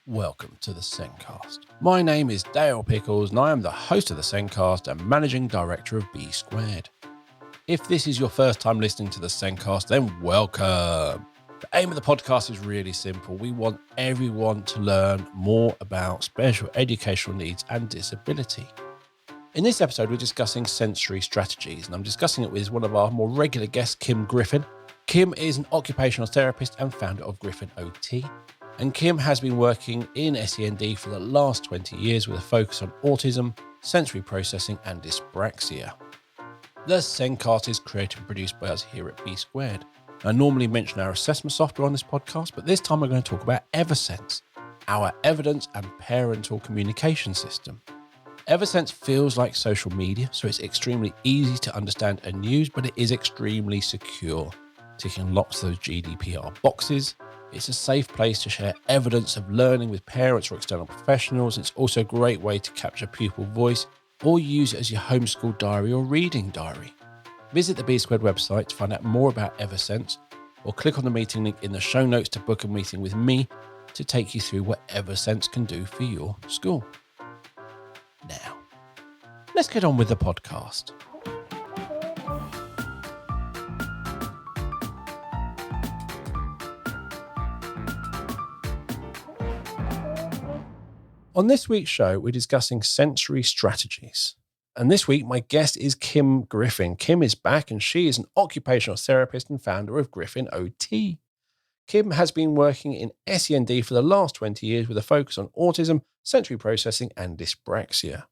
Welcome to the Sencast. My name is Dale Pickles and I am the host of the Sencast and managing director of B Squared. If this is your first time listening to the Sencast, then welcome. The aim of the podcast is really simple. We want everyone to learn more about special educational needs and disability. In this episode, we're discussing sensory strategies, and I'm discussing it with one of our more regular guests, Kim Griffin. Kim is an occupational therapist and founder of Griffin OT. And Kim has been working in SEND for the last 20 years with a focus on autism, sensory processing and dyspraxia. The Sencast is created and produced by us here at B Squared. I normally mention our assessment software on this podcast, but this time we're going to talk about Eversense, our evidence and parental communication system. Eversense feels like social media, so it's extremely easy to understand and use, but it is extremely secure, ticking lots of those GDPR boxes. It's a safe place to share evidence of learning with parents or external professionals. It's also a great way to capture pupil voice or use it as your homeschool diary or reading diary. Visit the B Squared website to find out more about Eversense or click on the meeting link in the show notes to book a meeting with me to take you through what Eversense can do for your school. Now, let's get on with the podcast. On this week's show, we're discussing sensory strategies. And this week, my guest is Kim Griffin. Kim is back and she is an occupational therapist and founder of Griffin OT. Kim has been working in SEND for the last 20 years with a focus on autism, sensory processing and dyspraxia.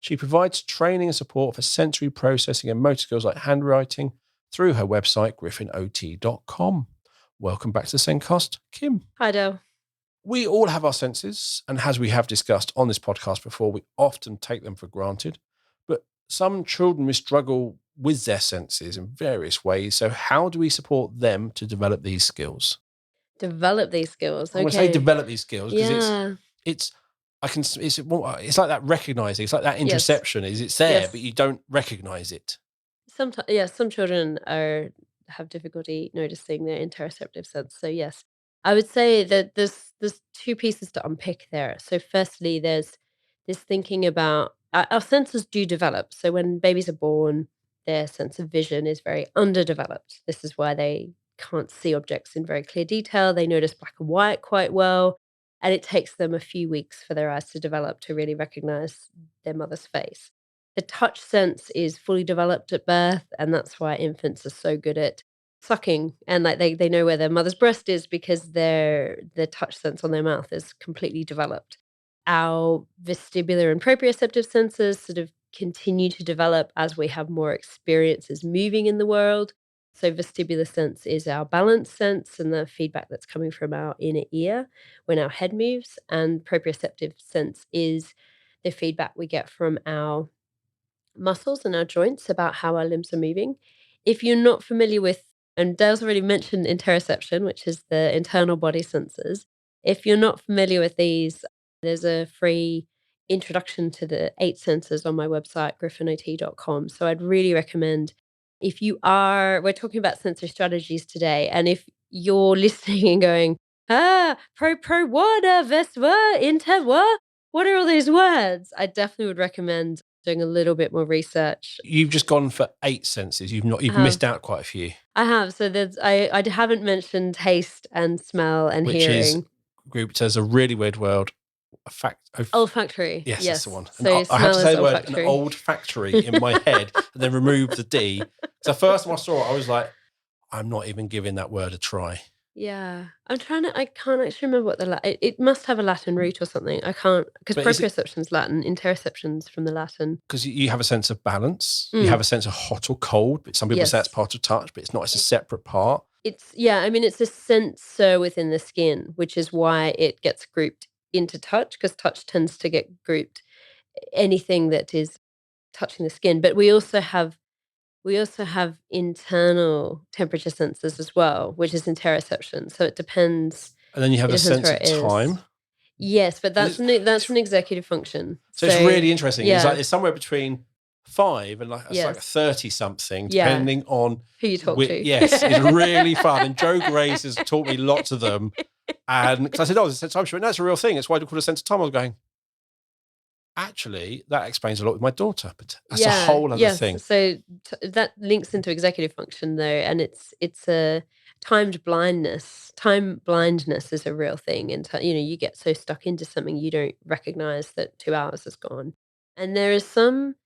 She provides training and support for sensory processing and motor skills like handwriting through her website, griffinot.com. Welcome back to the Sencast, Kim. Hi, Dale. We all have our senses, and as we have discussed on this podcast before, we often take them for granted. But some children may struggle with their senses in various ways. So how do we support them to develop these skills? Develop these skills. Okay. I want to say develop these skills because Yeah. it's like that recognizing. It's like that interception. Yes. It's there, but you don't recognize it. Sometimes, some children have difficulty noticing their interoceptive sense. So yes, I would say that there's two pieces to unpick there. So firstly, there's this thinking about our senses do develop. So when babies are born, their sense of vision is very underdeveloped. This is why they can't see objects in very clear detail. They notice black and white quite well. And it takes them a few weeks for their eyes to develop to really recognize their mother's face. The touch sense is fully developed at birth, and that's why infants are so good at sucking, and like they know where their mother's breast is because their touch sense on their mouth is completely developed. Our vestibular and proprioceptive senses sort of continue to develop as we have more experiences moving in the world. So vestibular sense is our balance sense and the feedback that's coming from our inner ear when our head moves, and proprioceptive sense is the feedback we get from our muscles and our joints about how our limbs are moving. If you're not familiar with, and Dale's already mentioned interoception, which is the internal body senses. If you're not familiar with these, there's a free introduction to the 8 senses on my website, griffinot.com. So I'd really recommend, we're talking about sensory strategies today, and if you're listening and going, water, veswa, interwa, what are all these words? I definitely would recommend doing a little bit more research. You've just gone for 8 senses. You've missed out quite a few. I have. So I haven't mentioned taste and smell and hearing. Which is grouped as a really weird word. Olfactory. Yes, that's the one. So I had to say the word an old factory in my head and then remove the D. So first time I saw it, I was like, I'm not even giving that word a try. Yeah. I can't actually remember what it must have a Latin root or something. I can't, because proprioception's Latin, interoception's from the Latin. Because you have a sense of balance, you have a sense of hot or cold, but some people say it's part of touch, but it's not, it's a separate part. It's a sensor within the skin, which is why it gets grouped into touch, because touch tends to get grouped anything that is touching the skin. But we also have internal temperature sensors as well, which is interoception. So it depends. And then you have a sense of time. Yes, but that's an executive function. So it's really interesting. Yeah. It's somewhere between 5 and like 30 something, depending on who you talk to. Yes, it's really fun. And Joe Grace has taught me lots of them. And because I said, oh, it's a sense of time. She went, no, it's a real thing. It's why they call it a sense of time. I was going, actually, that explains a lot with my daughter, but that's a Yeah, whole other yes. thing. So that links into executive function though, and it's a timed blindness. Time blindness is a real thing, and you get so stuck into something you don't recognize that 2 hours has gone. And there is some.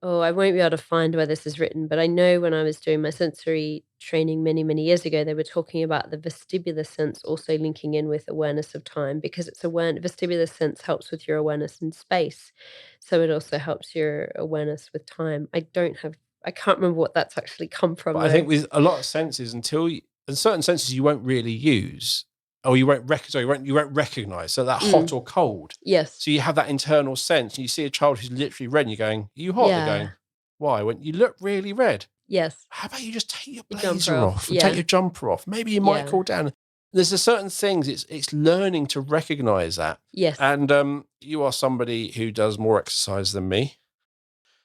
Oh, I won't be able to find where this is written, but I know when I was doing my sensory training many, many years ago, they were talking about the vestibular sense also linking in with awareness of time because it's vestibular sense helps with your awareness in space. So it also helps your awareness with time. I can't remember what that's actually come from But I though. think with a lot of senses, and certain senses you won't really use, or you won't recognize. So that hot Mm, or cold. yes. So you have that internal sense, and you see a child who's literally red, and you're going, "Are you hot?" They're Yeah. going, "Why?" When you look really red. Yes. How about you just take your The jumper blazer off. off and take Yeah. your jumper off? Maybe you might Yeah. cool down. There's a certain things. It's learning to recognize that. Yes. And you are somebody who does more exercise than me.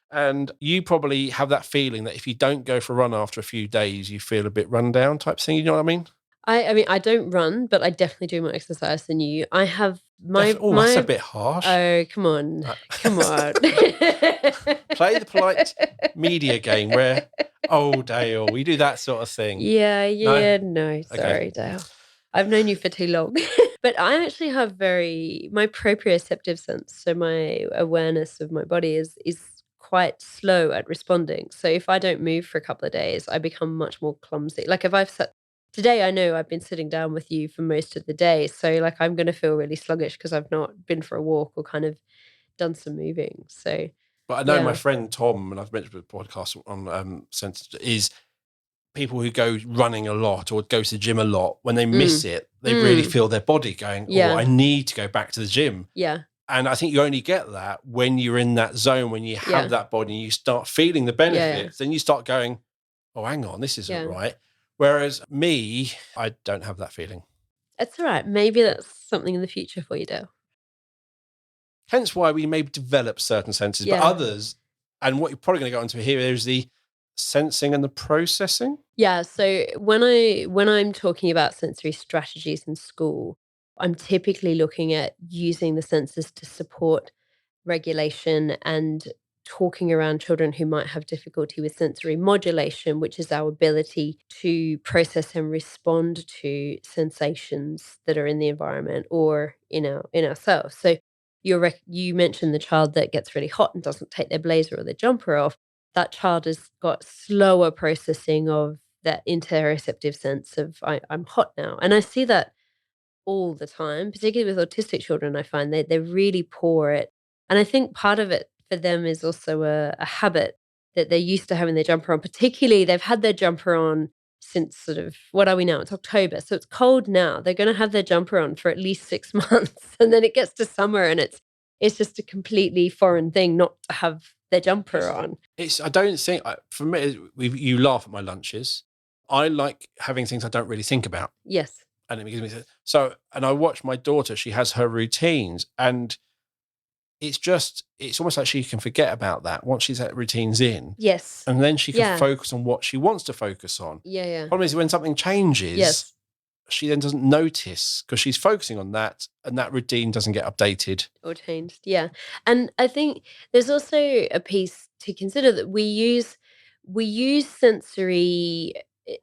And you probably have that feeling that if you don't go for a run after a few days, you feel a bit run down type thing. You know what I mean? I mean, I don't run, but I definitely do more exercise than you. I have Oh, that's a bit harsh. oh, come on. Uh, Come on. Play the polite media game where, oh, Dale, we do that sort of thing. Yeah, No? yeah, no, Okay. sorry, Dale. I've known you for too long. But I actually have my proprioceptive sense, so my awareness of my body is quite slow at responding. So if I don't move for a couple of days, I become much more clumsy. Like if I've sat today, I know I've been sitting down with you for most of the day, so like I'm gonna feel really sluggish because I've not been for a walk or kind of done some moving. So But I know my yeah. friend Tom, and I've mentioned the podcast on is people who go running a lot or go to the gym a lot, when they miss Mm, it, they really mm, feel their body going, oh, yeah, I need to go back to the gym. yeah, And I think you only get that when you're in that zone, when you have yeah, that body and you start feeling the yeah, yeah, benefits, then you start going, oh, hang on, this isn't yeah. right. Whereas me, I don't have that feeling. It's alright. Maybe that's something in the future for you, Dale. Hence why we may develop certain senses, but Yeah. others, and what you're probably going to go into here is the sensing and the processing. Yeah, so when I'm talking about sensory strategies in school, I'm typically looking at using the senses to support regulation and talking around children who might have difficulty with sensory modulation, which is our ability to process and respond to sensations that are in the environment or in ourselves. So you mentioned the child that gets really hot and doesn't take their blazer or their jumper off. That child has got slower processing of that interoceptive sense of I'm hot now. And I see that all the time, particularly with autistic children. I find they're really poor at, and I think part of it for them is also a habit that they're used to having their jumper on. Particularly, they've had their jumper on since sort of what are we now? It's October, so it's cold now. They're going to have their jumper on for at least 6 months, and then it gets to summer, and it's just a completely foreign thing not to have their jumper on. I don't think, for me, you laugh at my lunches. I like having things I don't really think about. Yes, And it gives me, so, and I watch my daughter, she has her routines, and it's almost like she can forget about that once she's had routines in, yes, and then she can yeah, focus on what she wants to focus on. yeah, yeah, Problem is when something changes, yes. she then doesn't notice because she's focusing on that, and that routine doesn't get updated. Or changed, yeah. And I think there's also a piece to consider that we use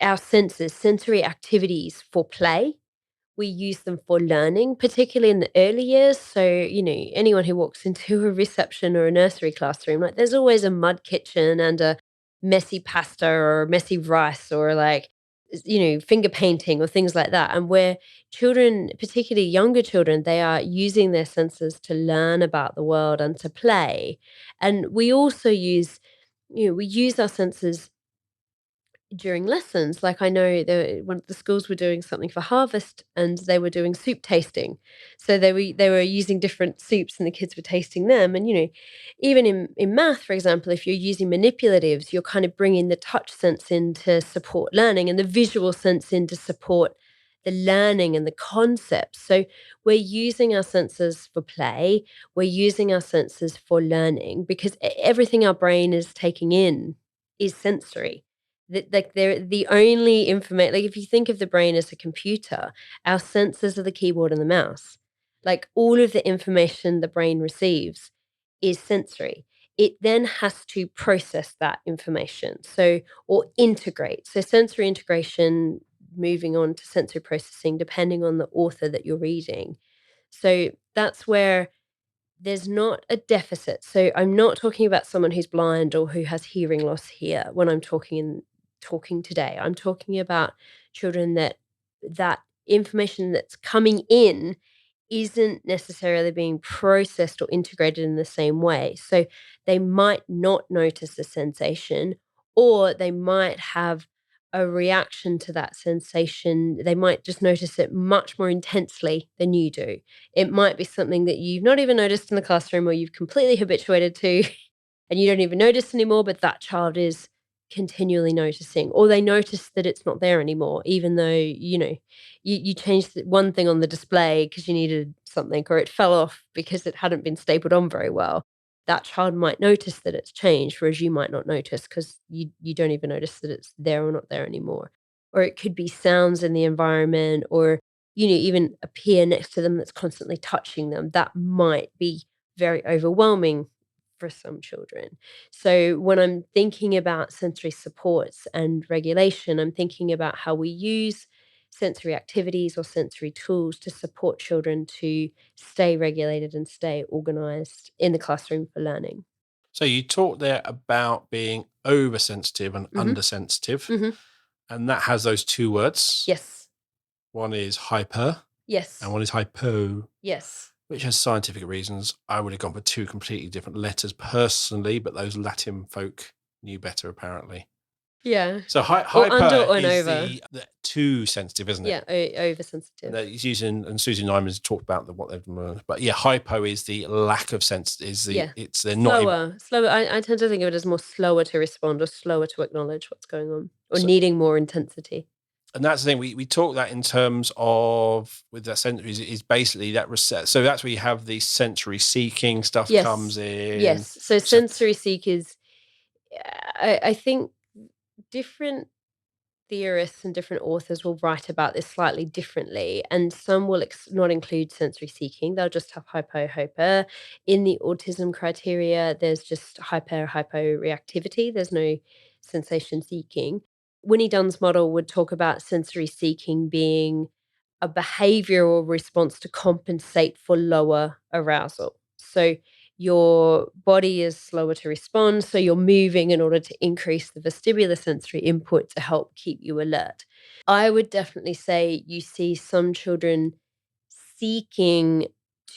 our senses, sensory activities for play. We use them for learning, particularly in the early years. So, anyone who walks into a reception or a nursery classroom, like there's always a mud kitchen and a messy pasta or messy rice or like, finger painting or things like that. And where children, particularly younger children, they are using their senses to learn about the world and to play. And we also we use our senses during lessons. Like I know one of the schools were doing something for harvest and they were doing soup tasting. So they were using different soups and the kids were tasting them. And even in math, for example, if you're using manipulatives, you're kind of bringing the touch sense in to support learning and the visual sense in to support the learning and the concepts. So we're using our senses for play, we're using our senses for learning because everything our brain is taking in is sensory. Like they're the only information. Like if you think of the brain as a computer, our senses are the keyboard and the mouse. Like all of the information the brain receives is sensory. It then has to process that information. So, or integrate. So sensory integration, moving on to sensory processing, depending on the author that you're reading. So that's where there's not a deficit. So I'm not talking about someone who's blind or who has hearing loss here when I'm talking today. I'm talking about children that information that's coming in isn't necessarily being processed or integrated in the same way. So they might not notice a sensation, or they might have a reaction to that sensation. They might just notice it much more intensely than you do. It might be something that you've not even noticed in the classroom, or you've completely habituated to and you don't even notice anymore, but that child is continually noticing, or they notice that it's not there anymore, even though, you changed one thing on the display because you needed something, or it fell off because it hadn't been stapled on very well. That child might notice that it's changed, whereas you might not notice because you don't even notice that it's there or not there anymore. Or it could be sounds in the environment, or even a peer next to them that's constantly touching them. That might be very overwhelming for some children. So when I'm thinking about sensory supports and regulation, I'm thinking about how we use sensory activities or sensory tools to support children to stay regulated and stay organized in the classroom for learning. So you talked there about being oversensitive and Hmm. undersensitive, Hmm. and that has those two words. Yes. One is hyper and Yes. one is hypo, Yes. which has scientific reasons. I would have gone for two completely different letters personally, but those Latin folk knew better apparently. Yeah. So Or under hyper or an is over. the too sensitive, isn't it? Yeah. Oversensitive. That he's using, and Susie Nyman's talked about what they've learned. But yeah, hypo is the lack of sense. Yeah. They're not. Slower. I tend to think of it as more slower to respond or slower to acknowledge what's going on or So, needing more intensity. and that's the thing we talk that in terms of with that sensory is basically that reset. So that's where you have the sensory seeking stuff comes Yes. in. Yes. So So, sensory seekers, I think different theorists and different authors will write about this slightly differently, and some will not include sensory seeking. They'll just have hyper. In the autism criteria, there's just hypo reactivity. There's no sensation seeking. Winnie Dunn's model would talk about sensory seeking being a behavioral response to compensate for lower arousal. So your body is slower to respond, so you're moving in order to increase the vestibular sensory input to help keep you alert. I would definitely say you see some children seeking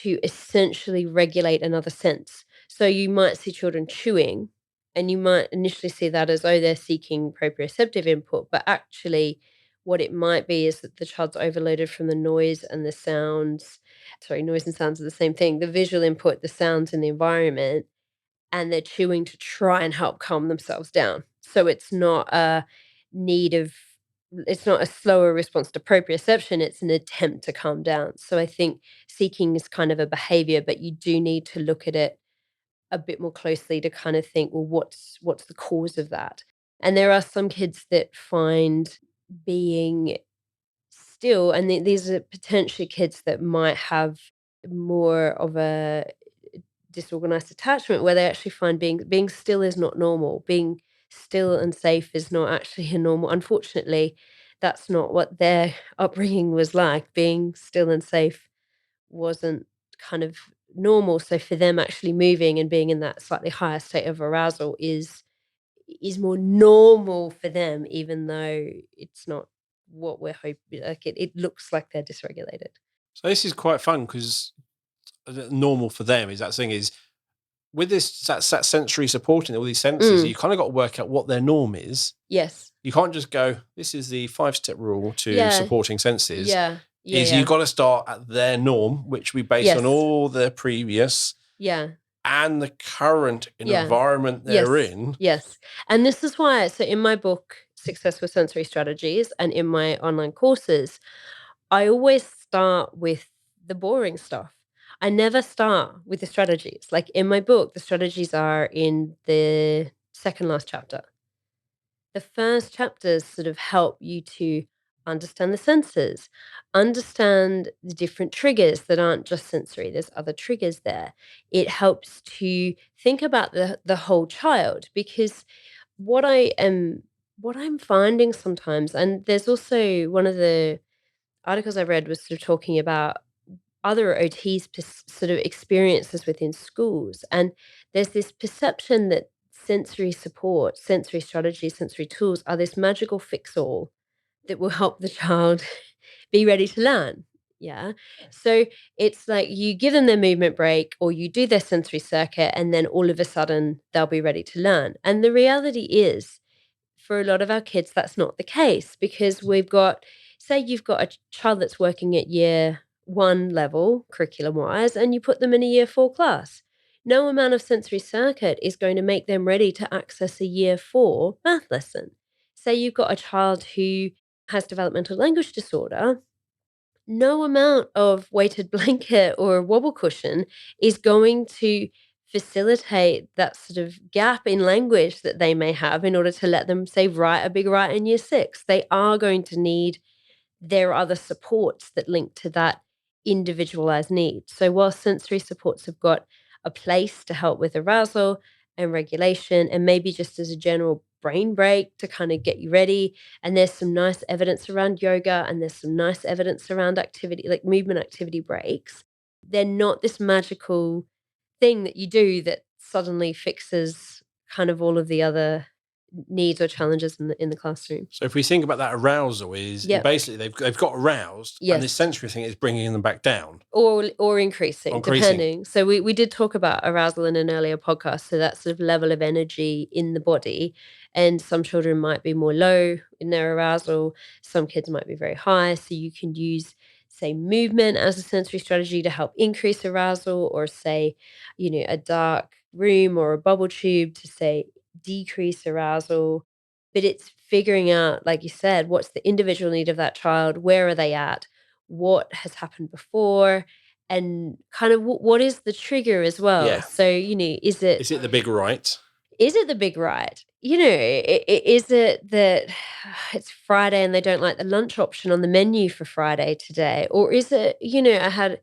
to essentially regulate another sense. So you might see children chewing, and you might initially see that as, oh, they're seeking proprioceptive input, but actually what it might be is that the child's overloaded from the noise and the sounds. Sorry, noise and sounds are the same thing. The visual input, the sounds in the environment, and they're chewing to try and help calm themselves down. So need of it's not a slower response to proprioception, it's an attempt to calm down. So I think seeking is kind of a behavior, but you do need to look at it a bit more closely to kind of think, well, what's the cause of that? And there are some kids that find being still, and these are potentially kids that might have more of a disorganized attachment, where they actually find being still is not normal. Being still and safe is not actually a normal. Unfortunately, that's not what their upbringing was like. Being still and safe wasn't kind of normal. So for them, actually moving and being in that slightly higher state of arousal is more normal for them, even though it's not what we're hoping. Like it looks like they're dysregulated. so this is quite fun because normal for them is that thing is with that sensory supporting all these senses. Mm, You kind of got to work out what their norm is. yes. You can't just go, this is the 5-step rule to Yeah. supporting senses. Yeah. Yeah. Is Yeah. you've got to start at their norm, which we base on Yes. all the previous Yeah. and the current Yeah. environment they're Yes. in. Yes. And this is why, so in my book, Success with Sensory Strategies, and in my online courses, I always start with the boring stuff. I never start with the strategies. Like in my book, the strategies are in the second last chapter. the first chapters sort of help you to understand the senses, understand the different triggers that aren't just sensory. There's other triggers there. It helps to think about the whole child, because what I am what I'm finding sometimes, and there's also one of the articles I read was sort of talking about other OTs sort of experiences within schools. And there's this perception that sensory support, sensory strategies, sensory tools are this magical fix all that will help the child be ready to learn. Yeah. So it's like you give them their movement break or you do their sensory circuit, and then all of a sudden they'll be ready to learn. And the reality is, for a lot of our kids, that's not the case, because we've got, say, you've got a child that's working at year one level, curriculum wise, and you put them in a year four class. No amount of sensory circuit is going to make them ready to access a year four math lesson. Say you've got a child who has developmental language disorder, no amount of weighted blanket or wobble cushion is going to facilitate that sort of gap in language that they may have in order to let them, say, write a big write in year six. They are going to need their other supports that link to that individualized need. So while sensory supports have got a place to help with arousal and regulation, and maybe just as a general brain break to kind of get you ready, and there's some nice evidence around yoga and there's some nice evidence around activity, like movement activity breaks, they're not this magical thing that you do that suddenly fixes kind of all of the other needs or challenges in the classroom. So if we think about that arousal is Yep. basically they've got aroused, and this Yes. sensory thing is bringing them back down. Or increasing, Increasing. depending. So we did talk about arousal in an earlier podcast, so that sort of level of energy in the body, and some children might be more low in their arousal, some kids might be very high, so you can use, say, movement as a sensory strategy to help increase arousal, or say, a dark room or a bubble tube to, say, decrease arousal. But it's figuring out, like you said, what's the individual need of that child, where are they at, what has happened before, and kind of what is the trigger as well. Yeah. So, is it the big right? is it the big right? Is it that it's Friday and they don't like the lunch option on the menu for Friday today? Or is it, I had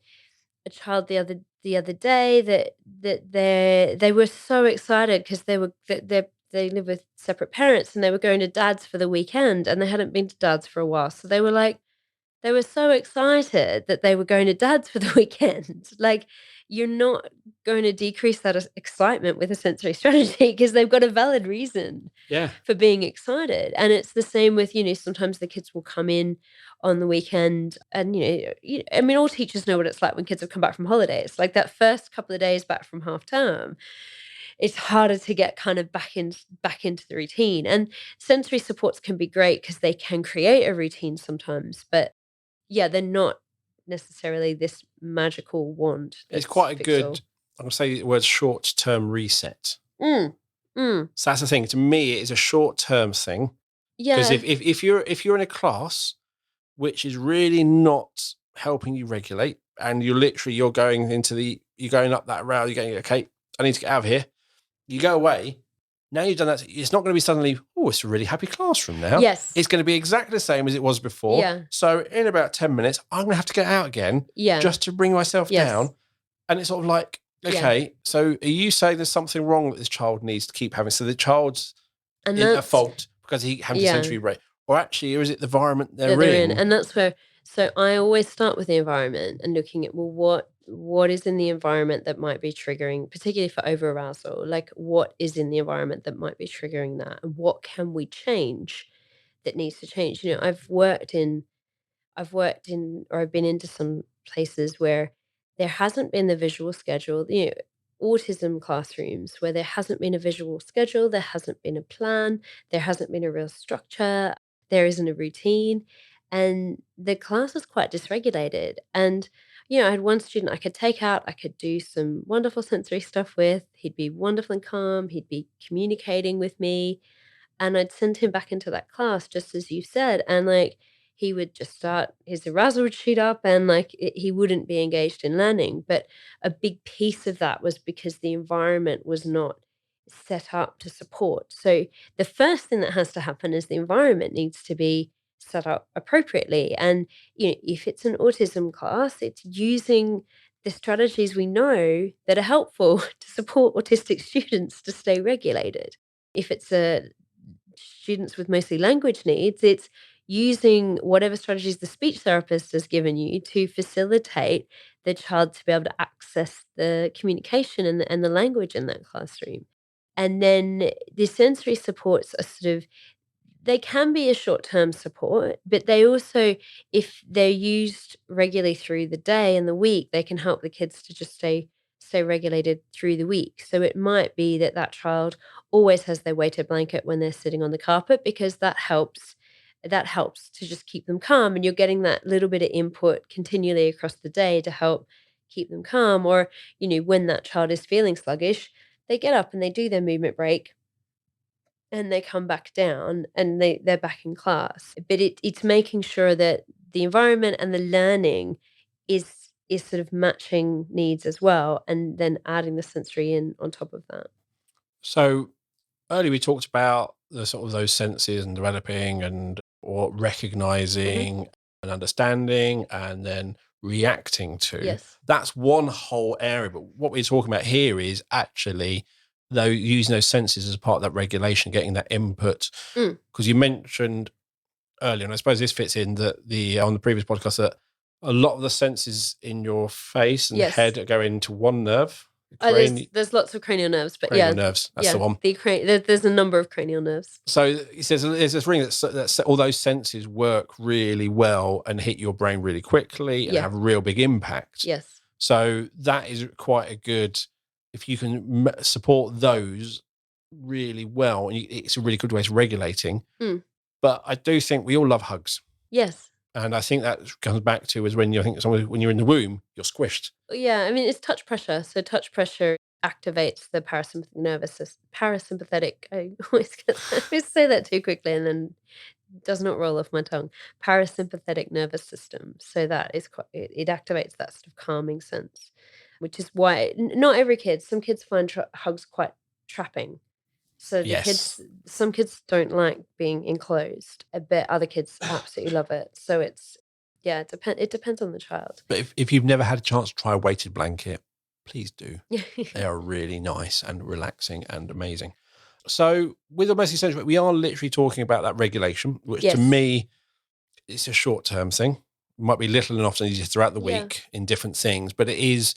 a child the other day that they were so excited because they live with separate parents, and they were going to dad's for the weekend, and they hadn't been to dad's for a while. So they were so excited that they were going to dad's for the weekend. Like, you're not going to decrease that excitement with a sensory strategy, because they've got a valid reason Yeah. for being excited. And it's the same with, sometimes the kids will come in on the weekend, and, I mean, all teachers know what it's like when kids have come back from holidays. Like that first couple of days back from half term, it's harder to get kind of back into the routine. And sensory supports can be great because they can create a routine sometimes, but yeah, they're not necessarily this magical wand. It's quite a fix all. good, I'm going to say the word short-term reset. Mm, mm. So that's the thing. To me, it is a short-term thing. Because Yeah. if you're in a class which is really not helping you regulate, and you're going up that route, you're going, okay, I need to get out of here. You go away. Now you've done that. It's not going to be suddenly, oh, it's a really happy classroom now. Yes. It's going to be exactly the same as it was before. Yeah. So in about 10 minutes, I'm going to have to get out again just to bring myself down. And it's sort of like, okay, so are you saying there's something wrong that this child needs to keep having? So the child's in a fault because he having a sensory break. Or actually, or is it the environment they're in? And that's where, so I always start with the environment and looking at, well, what is in the environment that might be triggering, particularly for over arousal? Like, what is in the environment that might be triggering that? And what can we change that needs to change? Or I've been into some places where there hasn't been the visual schedule, autism classrooms where there hasn't been a visual schedule, there hasn't been a plan, there hasn't been a real structure, there isn't a routine, and the class is quite dysregulated. And, I had one student I could take out, I could do some wonderful sensory stuff with. He'd be wonderful and calm, he'd be communicating with me, and I'd send him back into that class, just as you said, and, like, he would just start his arousal would shoot up, and, like, he wouldn't be engaged in learning. But a big piece of that was because the environment was not set up to support. So the first thing that has to happen is the environment needs to be set up appropriately. And if it's an autism class, it's using the strategies we know that are helpful to support autistic students to stay regulated. If it's a students with mostly language needs, it's using whatever strategies the speech therapist has given you to facilitate the child to be able to access the communication and the language in that classroom. And then the sensory supports are sort of, they can be a short-term support, but they also, if they're used regularly through the day and the week, they can help the kids to just stay regulated through the week. So it might be that that child always has their weighted blanket when they're sitting on the carpet, because that helps to just keep them calm, and you're getting that little bit of input continually across the day to help keep them calm. Or, when that child is feeling sluggish, they get up and they do their movement break and they come back down and they're back in class. But it's making sure that the environment and the learning is sort of matching needs as well, and then adding the sensory in on top of that. So earlier we talked about the sort of those senses and developing and or Mhm. recognizing and understanding and then reacting to. Yes. That's one whole area. But what we're talking about here is actually though using those senses as part of that regulation, getting that input. Mm. Because you mentioned earlier, and I suppose this fits in that the on the previous podcast that a lot of the senses in your face and Yes. head go into one nerve, the Oh, there's lots of cranial nerves, but cranial yeah, nerves. That's the yeah, one. there's a number of cranial nerves. So he says there's this ring that all those senses work really well and hit your brain really quickly and Yeah. have a real big impact. Yes. So that is quite a good, if you can support those really well, and it's a really good way of regulating. Mm. But I do think we all love hugs. Yes. And I think that comes back to is when you think when you're in the womb, you're squished. Yeah, I mean, it's touch pressure. So touch pressure activates the parasympathetic nervous system. Parasympathetic. I I always say that too quickly, and then it does not roll off my tongue. Parasympathetic nervous system. So that is quite. It activates that sort of calming sense, which is why not every kid. Some kids find hugs quite trapping. So Yes. some kids don't like being enclosed, but other kids absolutely love it. So yeah, it depends on the child. But if you've never had a chance to try a weighted blanket, please do. Yeah. They are really nice and relaxing and amazing. So with the most essential, we are literally talking about that regulation, which to Yes. me, it's a short-term thing. It might be little and often easier throughout the Yeah. week in different things, but it is,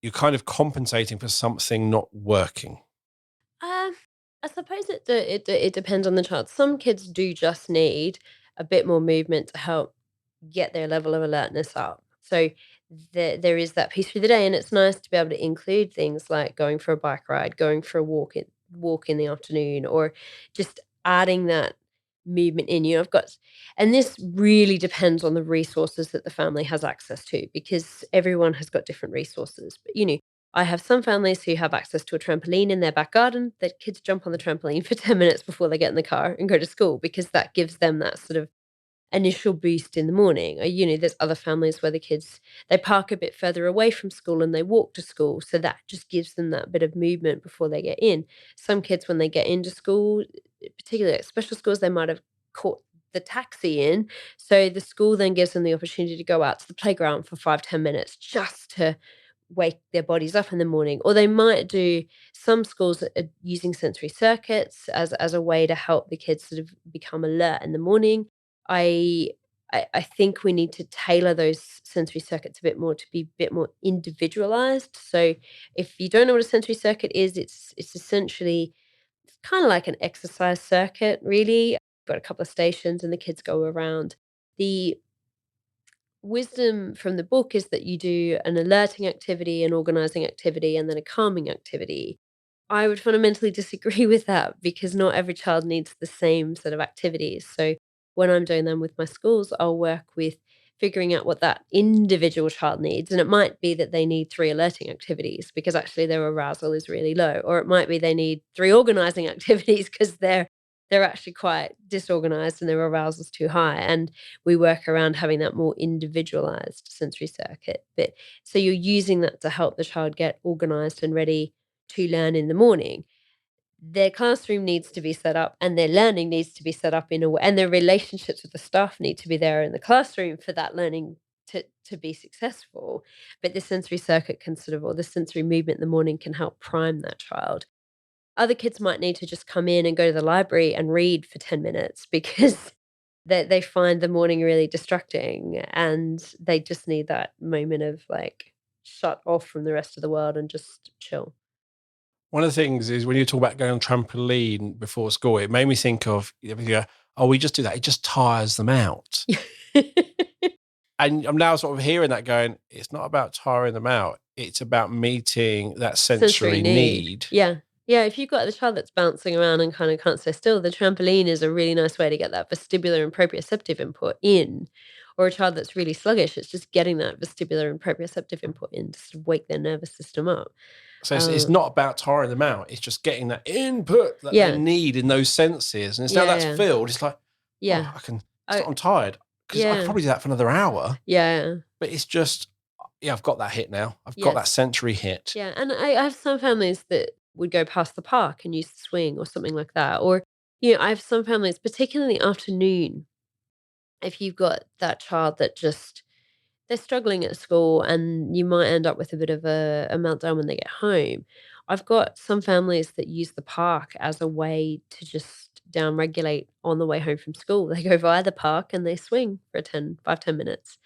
you're kind of compensating for something not working. Um, I suppose it depends on the child. Some kids do just need a bit more movement to help get their level of alertness up. So there is that piece through the day, and it's nice to be able to include things like going for a bike ride, going for a walk in the afternoon, or just adding that movement in. And this really depends on the resources that the family has access to, because everyone has got different resources. But I have some families who have access to a trampoline in their back garden that kids jump on the trampoline for 10 minutes before they get in the car and go to school, because that gives them that sort of initial boost in the morning. Or, there's other families where the kids, they park a bit further away from school and they walk to school. So that just gives them that bit of movement before they get in. Some kids, when they get into school, particularly at special schools, they might have caught the taxi in. So the school then gives them the opportunity to go out to the playground for 5-10 minutes just to wake their bodies up in the morning. Or they might do, some schools are using sensory circuits as a way to help the kids sort of become alert in the morning. I I think we need to tailor those sensory circuits a bit more to be a bit more individualized. So if you don't know what a sensory circuit is, it's essentially, it's kind of like an exercise circuit, really. Got a couple of stations and the kids go around. The wisdom from the book is that you do an alerting activity, an organizing activity, and then a calming activity. I would fundamentally disagree with that, because not every child needs the same sort of activities. So when I'm doing them with my schools, I'll work with figuring out what that individual child needs. And it might be that they need 3 alerting activities because actually their arousal is really low. Or it might be they need 3 organizing activities because they're actually quite disorganized and their arousal is too high. And we work around having that more individualized sensory circuit. But so you're using that to help the child get organized and ready to learn in the morning. their classroom needs to be set up and their learning needs to be set up in a way, and their relationships with the staff need to be there in the classroom for that learning to be successful. But the sensory circuit can sort of, or the sensory movement in the morning can help prime that child. Other kids might need to just come in and go to the library and read for 10 minutes because they find the morning really distracting and they just need that moment of like shut off from the rest of the world and just chill. One of the things is when you talk about going on trampoline before school, it made me think of, you go, oh, we just do that. It just tires them out. And I'm now sort of hearing that going, it's not about tiring them out. It's about meeting that sensory need. Yeah. Yeah. If you've got a child that's bouncing around and kind of can't stay still, the trampoline is a really nice way to get that vestibular and proprioceptive input in. Or a child that's really sluggish, it's just getting that vestibular and proprioceptive input in to sort of wake their nervous system up. So it's not about tiring them out. It's just getting that input that they need in those senses. And it's now that's filled. It's like, oh, I'm tired. Because I could probably do that for another hour. Yeah. But it's just, I've got that hit now. I've got that sensory hit. Yeah. And I have some families that would go past the park and use the swing or something like that. Or, I have some families, particularly in the afternoon, if you've got that child that just, they're struggling at school and you might end up with a bit of a meltdown when they get home. I've got some families that use the park as a way to just down regulate on the way home from school. They go via the park and they swing for 5-10 minutes.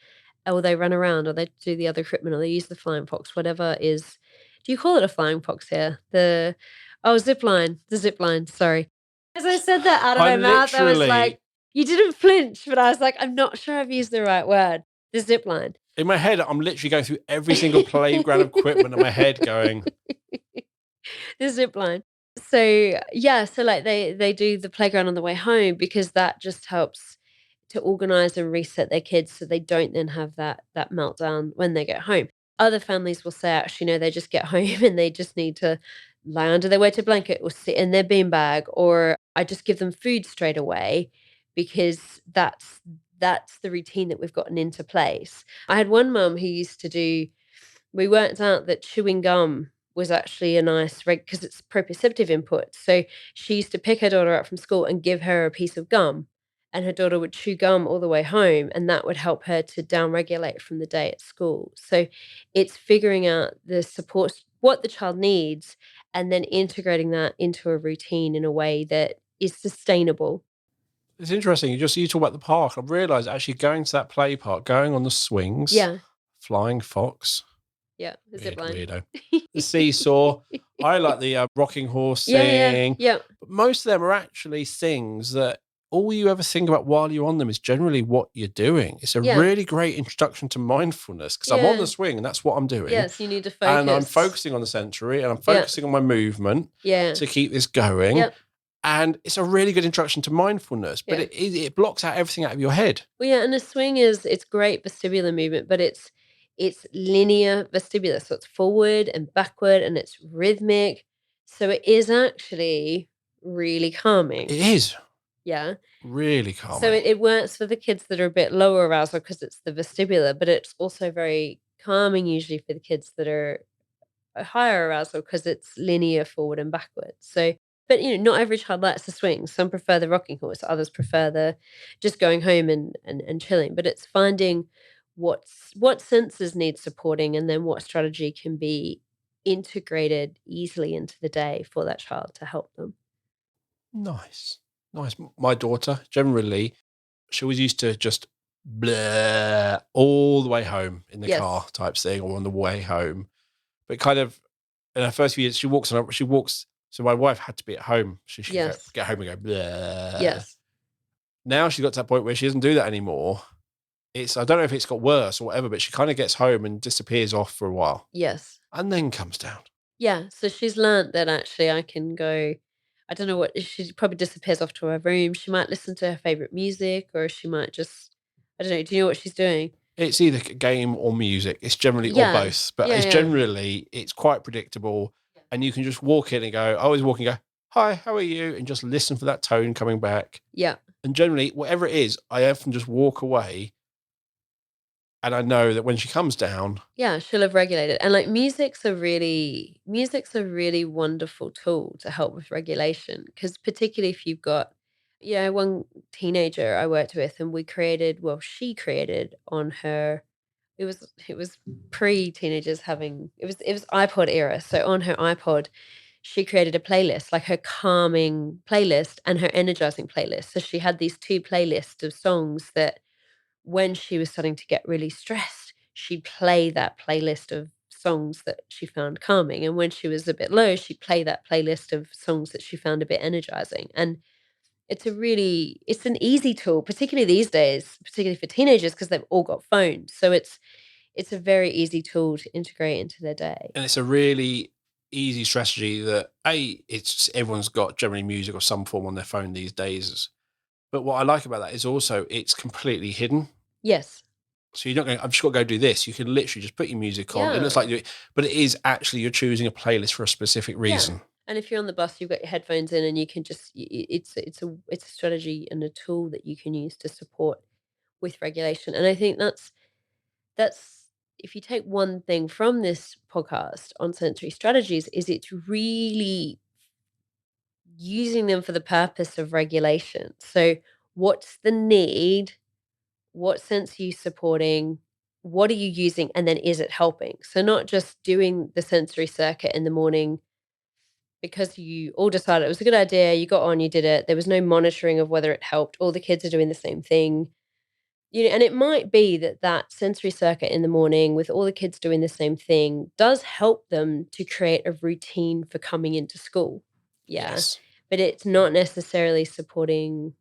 Or they run around or they do the other equipment or they use the flying fox, whatever is. Do you call it a flying fox here? Zip line. The zip line, sorry. As I said that out of my mouth, I was like, you didn't flinch, but I was like, I'm not sure I've used the right word. The zip line. In my head, I'm literally going through every single playground equipment in my head going. The zip line. So, so like they do the playground on the way home because that just helps to organize and reset their kids so they don't then have that meltdown when they get home. Other families will say, actually, no, they just get home and they just need to lie under their weighted blanket or sit in their beanbag, or I just give them food straight away because that's the routine that we've gotten into place. I had one mum who used to do, we worked out that chewing gum was actually a nice, because it's proprioceptive input. So she used to pick her daughter up from school and give her a piece of gum, and her daughter would chew gum all the way home, and that would help her to downregulate from the day at school. So it's figuring out the support, what the child needs, and then integrating that into a routine in a way that is sustainable. It's interesting. You talk about the park. I've realised actually going to that play park, going on the swings, flying fox. Yeah, the zip line. Weirdo. The seesaw. I like the rocking horse thing. Yeah. But most of them are actually things that all you ever think about while you're on them is generally what you're doing. It's a really great introduction to mindfulness because I'm on the swing and that's what I'm doing. Yes, you need to focus. And I'm focusing on the sensory and I'm focusing on my movement to keep this going. Yep. And it's a really good introduction to mindfulness, but it blocks out everything out of your head. Well, and a swing it's great vestibular movement, but it's linear vestibular. So it's forward and backward and it's rhythmic. So it is actually really calming. It is. Yeah. Really calming. So it works for the kids that are a bit lower arousal because it's the vestibular, but it's also very calming usually for the kids that are a higher arousal because it's linear forward and backward. So, but not every child likes the swing. Some prefer the rocking horse, others prefer the just going home and chilling. But it's finding what senses need supporting and then what strategy can be integrated easily into the day for that child to help them. Nice. My daughter, generally, she was used to just blah all the way home in the car type thing or on the way home. But kind of in her first few years, she walks. So my wife had to be at home. She should get home and go blah. Yes. Now she's got to that point where she doesn't do that anymore. I don't know if it's got worse or whatever, but she kind of gets home and disappears off for a while. Yes. And then comes down. Yeah. So she's learnt that actually I can go, I don't know what, she probably disappears off to her room. She might listen to her favorite music or she might just, I don't know. Do you know what she's doing? It's either game or music. It's generally or both, but generally it's quite predictable. And you can just walk in and go, I always walk and go, hi, how are you? And just listen for that tone coming back. Yeah. And generally, whatever it is, I often just walk away And I know that when she comes down, Yeah, she'll have regulated. And like music's a really wonderful tool to help with regulation. Because particularly if you've got, one teenager I worked with and she created on her, it was pre-teenagers having, it was iPod era. So on her iPod, she created a playlist, like her calming playlist and her energizing playlist. So she had these two playlists of songs that when she was starting to get really stressed, she'd play that playlist of songs that she found calming. And when she was a bit low, she'd play that playlist of songs that she found a bit energizing. And it's an easy tool, particularly these days, particularly for teenagers, because they've all got phones. So it's a very easy tool to integrate into their day. and it's a really easy strategy that it's everyone's got generally music or some form on their phone these days. But what I like about that is also it's completely hidden. Yes. So you're not going, I've just got to go do this. You can literally just put your music on. It looks Yeah. like but it is actually you're choosing a playlist for a specific Yeah. reason. And if you're on the bus, you've got your headphones in, and you can just it's a strategy and a tool that you can use to support with regulation. And I think that's if you take one thing from this podcast on sensory strategies, is it's really using them for the purpose of regulation. So what's the need? What sense are you supporting? What are you using? And then is it helping? So not just doing the sensory circuit in the morning because you all decided it was a good idea, you got on, you did it. There was no monitoring of whether it helped. All the kids are doing the same thing. And it might be that that sensory circuit in the morning with all the kids doing the same thing does help them to create a routine for coming into school. Yeah. Yes. But it's not necessarily supporting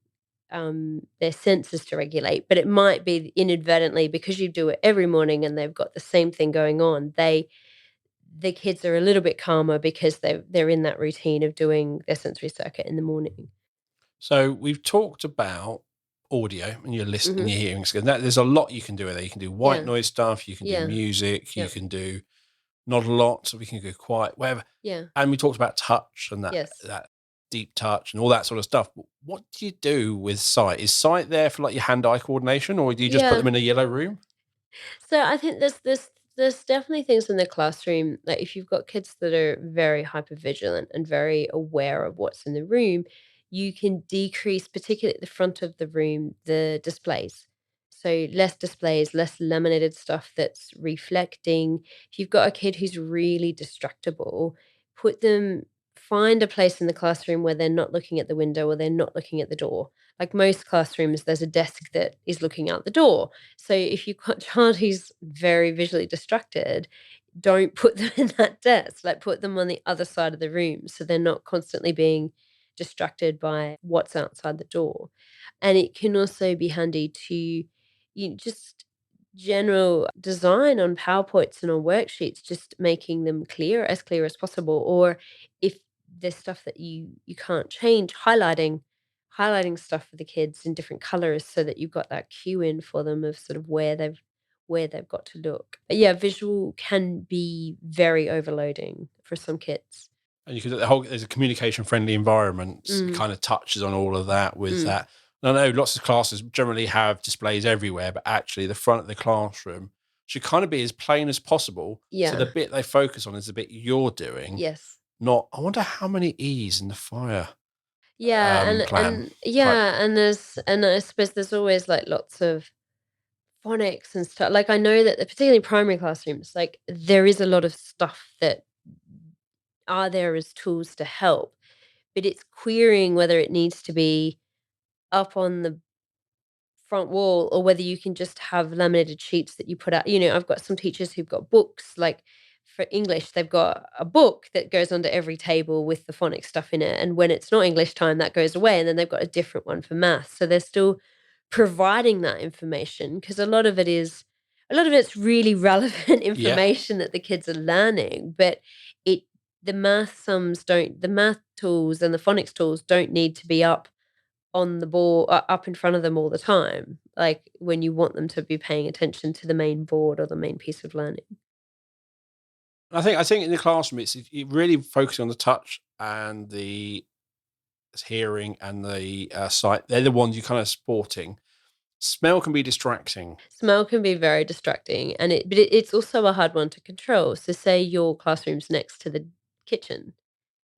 their senses to regulate, but it might be inadvertently because you do it every morning and they've got the same thing going on. The kids are a little bit calmer because they're in that routine of doing their sensory circuit in the morning. So we've talked about audio and your listening, Mhm. your hearing skills. There's a lot you can do with it. You can do white Yeah. noise stuff. You can do Yeah. music. You Yep. can do not a lot. So we can go quiet, whatever. Yeah. And we talked about touch and that Yes. that deep touch and all that sort of stuff. What do you do with sight? Is sight there for like your hand-eye coordination, or do you just put Yeah. them in a yellow room? So I think there's definitely things in the classroom, like if you've got kids that are very hypervigilant and very aware of what's in the room, you can decrease, particularly at the front of the room, the displays. So less displays, less laminated stuff that's reflecting. If you've got a kid who's really distractible, find a place in the classroom where they're not looking at the window or they're not looking at the door. Like most classrooms, there's a desk that is looking out the door. So if you've got a child who's very visually distracted, don't put them in that desk. Like put them on the other side of the room so they're not constantly being distracted by what's outside the door. And it can also be handy to just general design on PowerPoints and on worksheets, just making them clear as possible. Or if there's stuff that you can't change, highlighting stuff for the kids in different colors so that you've got that cue in for them of sort of where they've got to look. But yeah, visual can be very overloading for some kids. And you could there's a communication friendly environment. It Mm, kind of touches on all of that with mm, that. And I know lots of classes generally have displays everywhere, but actually the front of the classroom should kind of be as plain as possible. So the yeah. bit they focus on is the bit you're doing, Yes. not I wonder how many E's in the fire Yeah, plan type. and I suppose there's always like lots of phonics and stuff. Like I know that particularly in primary classrooms, like there is a lot of stuff that are there as tools to help, but it's querying whether it needs to be up on the front wall or whether you can just have laminated sheets that you put out. I've got some teachers who've got books, like for English, they've got a book that goes under every table with the phonics stuff in it. And when it's not English time, that goes away. And then they've got a different one for math. So they're still providing that information because a lot of it's really relevant Yeah. information that the kids are learning, but it the math tools and the phonics tools don't need to be up on the board, up in front of them all the time, like when you want them to be paying attention to the main board or the main piece of learning. I think in the classroom it really focusing on the touch and the hearing and the sight. They're the ones you kind of sporting. Smell can be distracting. Smell can be very distracting, and it's also a hard one to control. So say your classroom's next to the kitchen.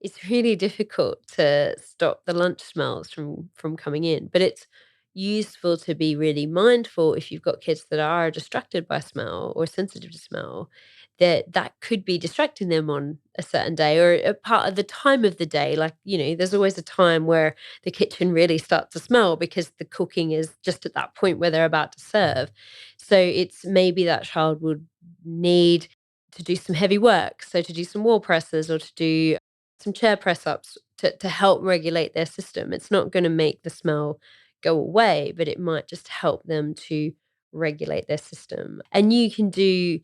It's really difficult to stop the lunch smells from coming in, but it's useful to be really mindful if you've got kids that are distracted by smell or sensitive to smell, that could be distracting them on a certain day or a part of the time of the day. Like, there's always a time where the kitchen really starts to smell because the cooking is just at that point where they're about to serve. So it's maybe that child would need to do some heavy work, so to do some wall presses or to do some chair press ups to help regulate their system. It's not going to make the smell go away, but it might just help them to regulate their system. And you can do,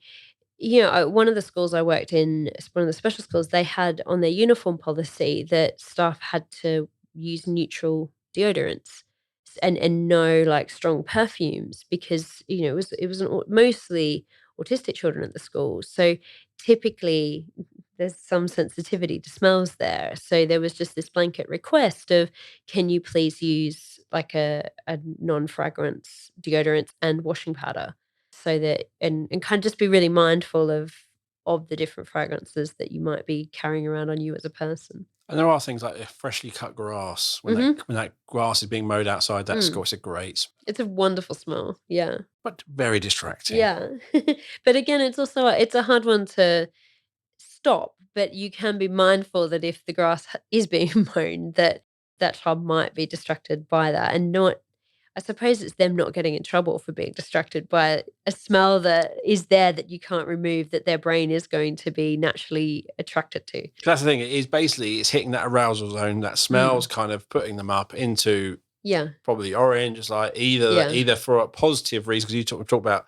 one of the schools I worked in, one of the special schools, they had on their uniform policy that staff had to use neutral deodorants and no like strong perfumes because mostly autistic children at the school. So typically there's some sensitivity to smells there. So there was just this blanket request of, can you please use like a non-fragrance deodorant and washing powder, so that and kind of just be really mindful of the different fragrances that you might be carrying around on you as a person. And there are things like freshly cut grass. When Mhm. that grass is being mowed outside that Mm. school, it's a great, It's a wonderful smell. Yeah. but very distracting. Yeah. But again, it's a hard one to stop, but you can be mindful that if the grass is being mown, that child might be distracted by that and not. I suppose it's them not getting in trouble for being distracted by a smell that is there that you can't remove, that their brain is going to be naturally attracted to. That's the thing. It is basically it's hitting that arousal zone. That smells kind of putting them up into Yeah. probably orange. It's like Yeah. either for a positive reason, because you talk about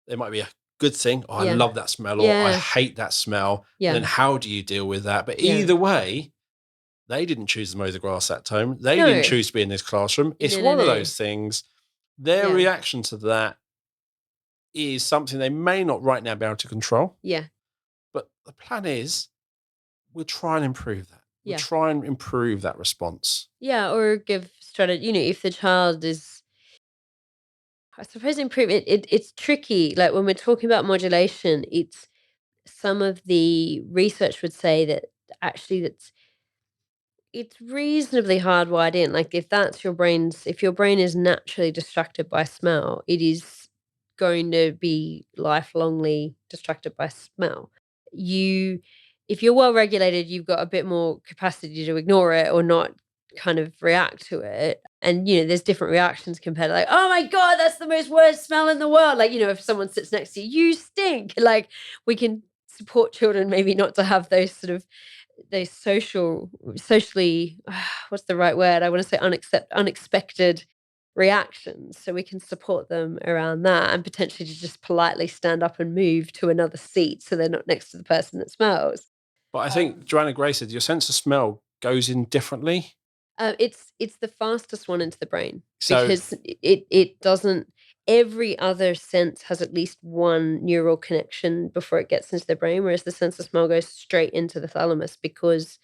there might be a good thing. Oh, I Yeah. love that smell, or I Yeah. hate that smell. Yeah. And then how do you deal with that? But Yeah. either way, they didn't choose to mow the grass that time. They No. didn't choose to be in this classroom. It's one of No. those things. Their Yeah. reaction to that is something they may not right now be able to control. Yeah. But the plan is we'll try and improve that. We'll Yeah. try and improve that response. Yeah, or give strategy, if the child is, I suppose, improve it's tricky. Like when we're talking about modulation, it's some of the research would say that actually it's reasonably hardwired in. Like if your brain is naturally distracted by smell, it is going to be lifelongly distracted by smell. If you're well regulated, you've got a bit more capacity to ignore it or not kind of react to it. And there's different reactions compared to like, oh my God, that's the most worst smell in the world. Like, if someone sits next to you, you stink. Like, we can support children maybe not to have those sort of those socially what's the right word? I want to say unexpected reactions. So we can support them around that and potentially to just politely stand up and move to another seat so they're not next to the person that smells. But I think Joanna Gray said your sense of smell goes in differently. It's the fastest one into the brain So because it doesn't. Every other sense has at least one neural connection before it gets into the brain, whereas the sense of smell goes straight into the thalamus because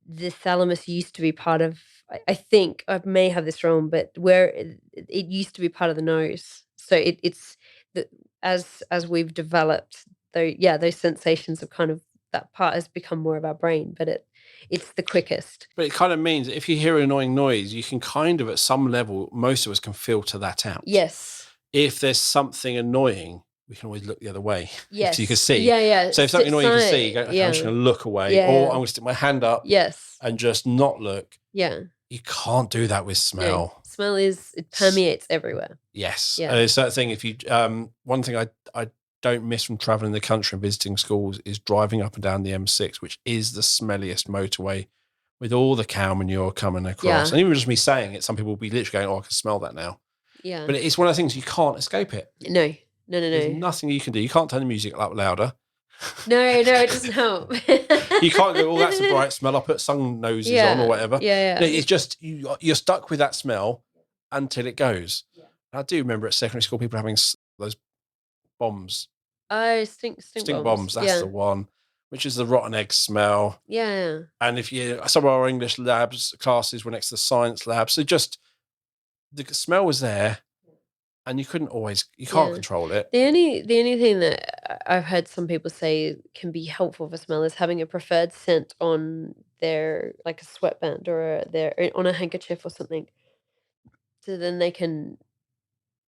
the thalamus used to be part of. I think I may have this wrong, but where it used to be part of the nose. So it's the as we've developed, those sensations of kind of that part has become more of our brain, but it's the quickest. but it kind of means that if you hear an annoying noise, you can kind of, at some level, most of us can filter that out. Yes. If there's something annoying, we can always look the other way. Yes. So you can see. Yeah. So if something annoying you can see, you go, okay, yeah. I'm just going to look away, Yeah. or I'm going to stick my hand up Yes. and just not look. Yeah. You can't do that with smell. No. Smell it permeates everywhere. Yes. Yeah. And it's that thing. If you, one thing I don't miss from traveling the country and visiting schools is driving up and down the M6, which is the smelliest motorway with all the cow manure coming across. Yeah. And even just me saying it, some people will be literally going, oh, I can smell that now. Yeah. But it's one of the things you can't escape it. No. There's nothing you can do. You can't turn the music up louder. No, it doesn't help. You can't go, oh, that's a bright smell. I'll put sun noses on or whatever. Yeah. It's just, you're stuck with that smell until it goes. Yeah. I do remember at secondary school, people having those bombs. Oh, stink bombs. That's the one, which is the rotten egg smell. Yeah. And if some of our English classes were next to the science lab. So just the smell was there, and you can't Yeah. control it. The only thing that I've heard some people say can be helpful for smell is having a preferred scent on their like a sweatband or on a handkerchief or something. So then they can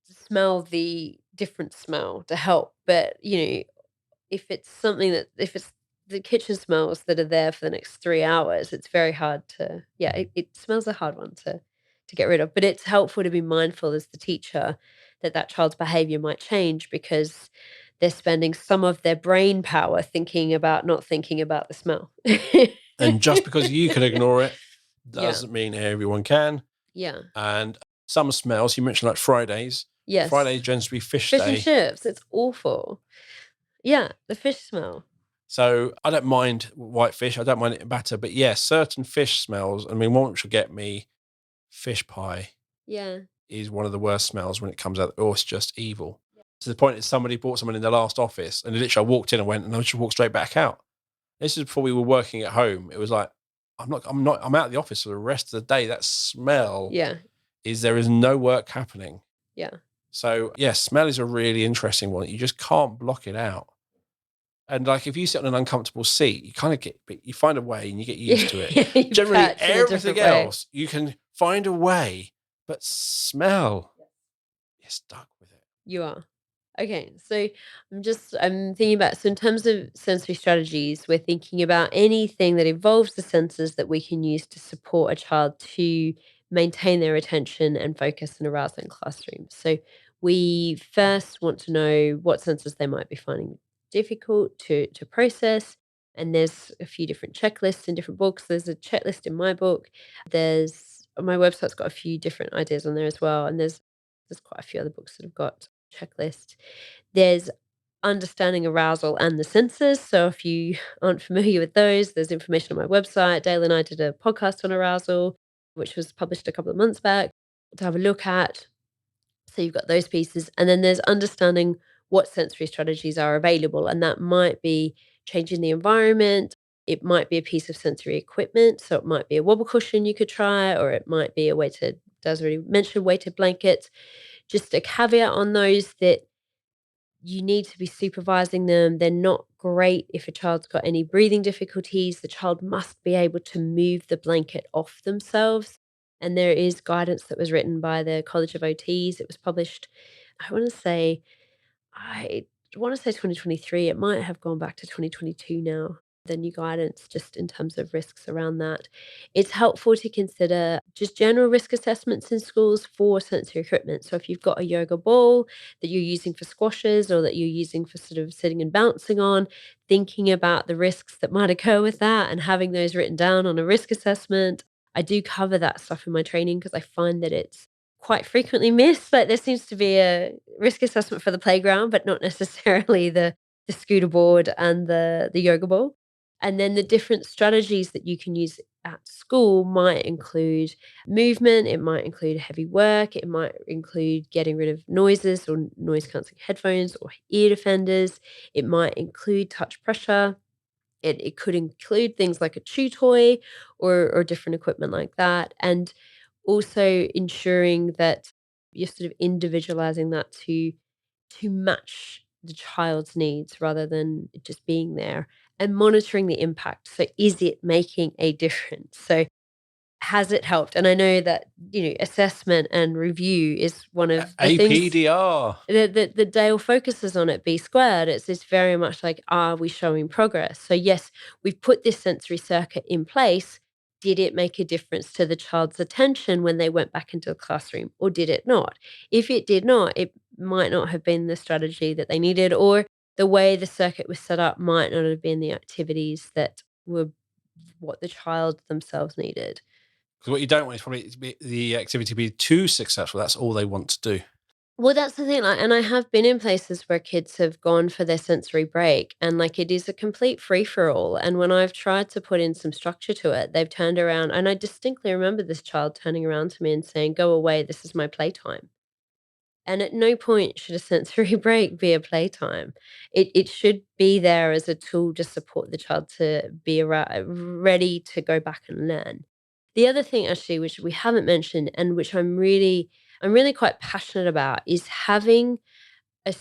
smell the different smell to help. But if it's the kitchen smells that are there for the next 3 hours, it's very hard to it smells a hard one to get rid of. But it's helpful to be mindful as the teacher that that child's behavior might change because they're spending some of their brain power thinking about not thinking about the smell. And just because you can ignore it Yeah. doesn't mean everyone can. Yeah. And some smells, you mentioned like Fridays. Yes. Friday tends to be fish Fish and day. chips, it's awful. Yeah, the fish smell. So I don't mind white fish. I don't mind it in batter. But yeah, certain fish smells. I mean, one which will get me, fish pie, Yeah. is one of the worst smells when it comes out. Oh, it's just evil. To the point that somebody bought someone in the last office and literally I walked in and went and I just walked straight back out. This is before we were working at home. It was like, I'm out of the office for the rest of the day. That smell Yeah. there is no work happening. Yeah. So yeah, smell is a really interesting one. You just can't block it out. And like if you sit on an uncomfortable seat, you kind of you find a way and you get used to it. You Generally, perch in a different everything way. else you can find a way, but smell, you're stuck with it. You are. Okay, so I'm thinking about so in terms of sensory strategies, we're thinking about anything that involves the senses that we can use to support a child to maintain their attention and focus and arousal in classrooms. So we first want to know what senses they might be finding difficult to process. And there's a few different checklists in different books. There's a checklist in my book. There's my website's got a few different ideas on there as well. And there's quite a few other books that have got checklist. There's understanding arousal and the senses. So if you aren't familiar with those, there's information on my website. Dale and I did a podcast on arousal, which was published a couple of months back to have a look at. So you've got those pieces. And then there's understanding what sensory strategies are available. And that might be changing the environment. It might be a piece of sensory equipment. So it might be a wobble cushion you could try, or it might be a weighted, Does already mention weighted blankets. Just a caveat on those that you need to be supervising them. They're not great if a child's got any breathing difficulties. The child must be able to move the blanket off themselves. And there is guidance that was written by the College of OTs. It was published, I want to say, I want to say 2023. It might have gone back to 2022 now. The new guidance, just in terms of risks around that. It's helpful to consider just general risk assessments in schools for sensory equipment. So if you've got a yoga ball that you're using for squashes or that you're using for sort of sitting and bouncing on, thinking about the risks that might occur with that and having those written down on a risk assessment. I do cover that stuff in my training because I find that it's quite frequently missed. Like there seems to be a risk assessment for the playground, but not necessarily the scooter board and the yoga ball. And then the different strategies that you can use at school might include movement, it might include heavy work, it might include getting rid of noises or noise cancelling headphones or ear defenders, it might include touch pressure. It could include things like a chew toy or different equipment like that. And also ensuring that you're sort of individualizing that to match the child's needs rather than it just being there and monitoring the impact. So is it making a difference? So has it helped? And I know that, assessment and review is one of the things APDR. the Dale focuses on at B squared. It's very much like, are we showing progress? So yes, we've put this sensory circuit in place. Did it make a difference to the child's attention when they went back into the classroom, or did it not? If it did not, it might not have been the strategy that they needed, or the way the circuit was set up might not have been the activities that were what the child themselves needed. Because what you don't want is probably the activity to be too successful. That's all they want to do. Well, that's the thing, like, and I have been in places where kids have gone for their sensory break, and like it is a complete free for all. And when I've tried to put in some structure to it, they've turned around, and I distinctly remember this child turning around to me and saying, "Go away, this is my playtime." And at no point should a sensory break be a playtime. It should be there as a tool to support the child to be ready to go back and learn. The other thing, actually, which we haven't mentioned, and which I'm really I'm really quite passionate about is having a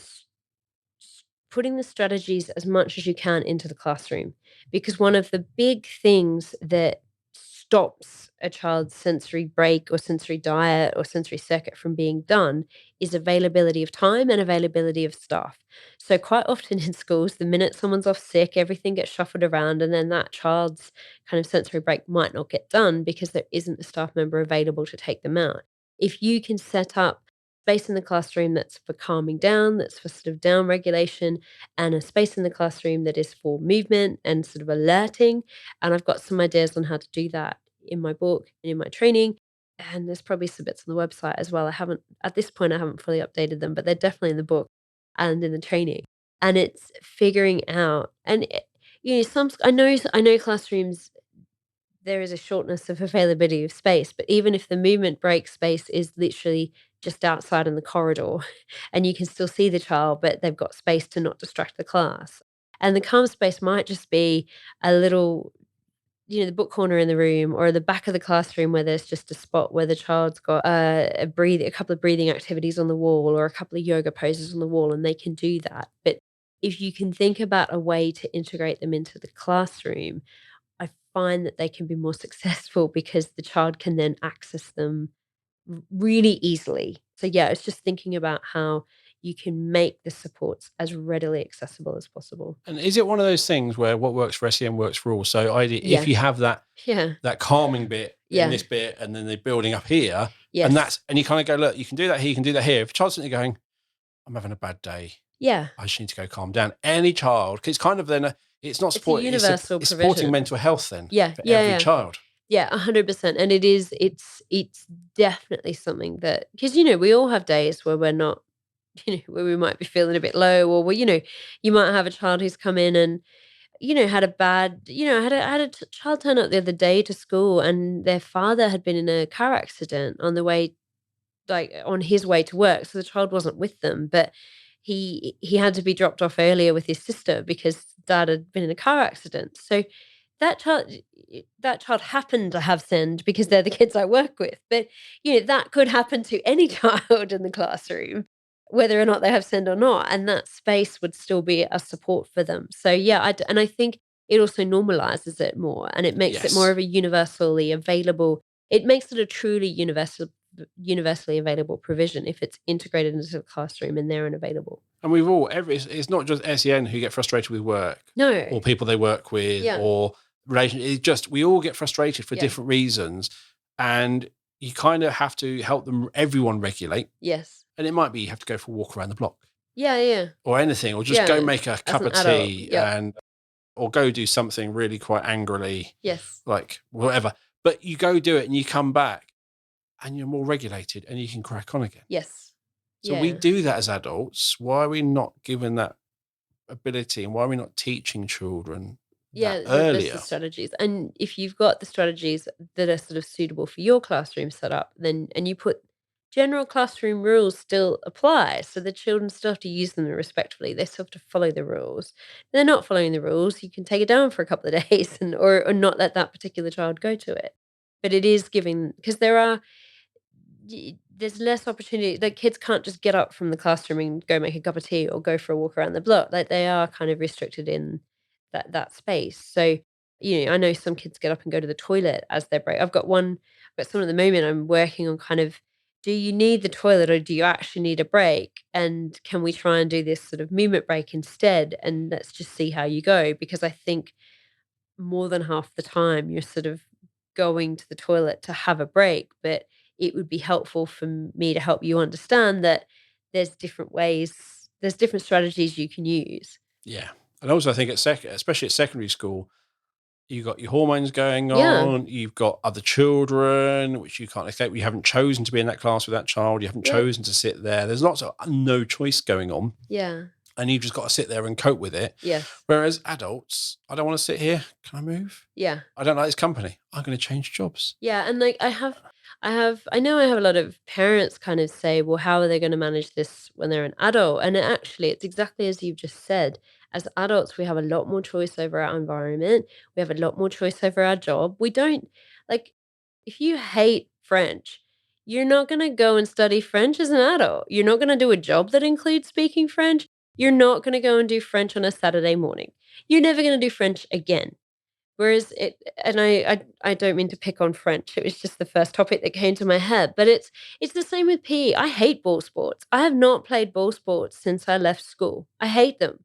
putting the strategies as much as you can into the classroom, because one of the big things that stops a child's sensory break or sensory diet or sensory circuit from being done is availability of time and availability of staff. So quite often in schools, the minute someone's off sick, everything gets shuffled around, and then that child's kind of sensory break might not get done because there isn't a staff member available to take them out. If you can set up space in the classroom that's for calming down, that's for sort of down regulation, and a space in the classroom that is for movement and sort of alerting. And I've got some ideas on how to do that in my book and in my training. And there's probably some bits on the website as well. I haven't, at this point, I haven't fully updated them, but they're definitely in the book and in the training. And it's figuring out, and I know classrooms, there is a shortness of availability of space, but even if the movement break space is literally just outside in the corridor and you can still see the child, but they've got space to not distract the class. And the calm space might just be a little, the book corner in the room or the back of the classroom where there's just a spot where the child's got a couple of breathing activities on the wall or a couple of yoga poses on the wall, and they can do that. But if you can think about a way to integrate them into the classroom, I find that they can be more successful because the child can then access them really easily. So yeah, it's just thinking about how you can make the supports as readily accessible as possible. And is it one of those things where what works for SEM works for all? So if Yeah. you have Yeah. that calming bit in Yeah. this bit, and then they're building up here, Yes. and you kind of go, look, you can do that here, you can do that here. If a child's sitting there going, I'm having a bad day, Yeah. I just need to go calm down. Any child, 'cause it's kind of then it's not It's a support, universal it's supporting provision. mental health then Yeah. for Yeah. every Yeah. child. Yeah, 100%. And it's definitely something that, because we all have days where we're not, where we might be feeling a bit low, or where, you might have a child who's come in and, had a bad, child turn up the other day to school, and their father had been in a car accident on the way, like on his way to work. So the child wasn't with them, but he had to be dropped off earlier with his sister because dad had been in a car accident. So that child happened to have sinned because they're the kids I work with. But that could happen to any child in the classroom, whether or not they have sinned or not, and that space would still be a support for them. So yeah, and I think it also normalizes it more, and it makes it more Yes. of a universally available. It makes it a truly universally available provision if it's integrated into the classroom and there and available. And it's not just SEN who get frustrated with work No. or people they work with Yeah. or relation. It's just, we all get frustrated for Yeah. different reasons. And you kind of have to help everyone regulate. Yes. And it might be you have to go for a walk around the block Yeah, yeah. or anything, or just go Yeah, make a as cup an of adult, tea yep. or go do something really quite angrily, Yes. like whatever. But you go do it and you come back and you're more regulated and you can crack on again. Yes. So we Yeah. do that as adults. Why are we not given that ability, and why are we not teaching children Yeah, that there's the earlier? strategies, and if you've got the strategies that are sort of suitable for your classroom setup, then and you put general classroom rules still apply, so the children still have to use them respectfully. They still have to follow the rules. If they're not following the rules, you can take it down for a couple of days, and or not let that particular child go to it. But it is giving, because there's less opportunity. Like, kids can't just get up from the classroom and go make a cup of tea or go for a walk around the block. Like, they are kind of restricted in that space. So, I know some kids get up and go to the toilet as their break. I've got someone at the moment I'm working on, kind of, do you need the toilet or do you actually need a break? And can we try and do this sort of movement break instead? And let's just see how you go. Because I think more than half the time you're sort of going to the toilet to have a break, but it would be helpful for me to help you understand that there's different strategies you can use. Yeah. And also I think especially at secondary school, you've got your hormones going Yeah. on, you've got other children, which you can't escape. You haven't chosen to be in that class with that child. You haven't Yep. chosen to sit there. There's lots of no choice going on. Yeah. And you've just got to sit there and cope with it. Yes. Whereas adults, I don't want to sit here. Can I move? Yeah. I don't like this company. I'm going to change jobs. Yeah, and like I know I have a lot of parents kind of say, well, how are they going to manage this when they're an adult? And it's exactly as you've just said. As adults, we have a lot more choice over our environment. We have a lot more choice over our job. We don't, like, if you hate French, You're not going to go and study French as an adult. You're not going to do a job that includes speaking French. You're not going to go and do French on a Saturday morning. You're never going to do French again. Whereas and I don't mean to pick on French. It was just the first topic that came to my head. But it's the same with PE. I hate ball sports. I have not played ball sports since I left school. I hate them.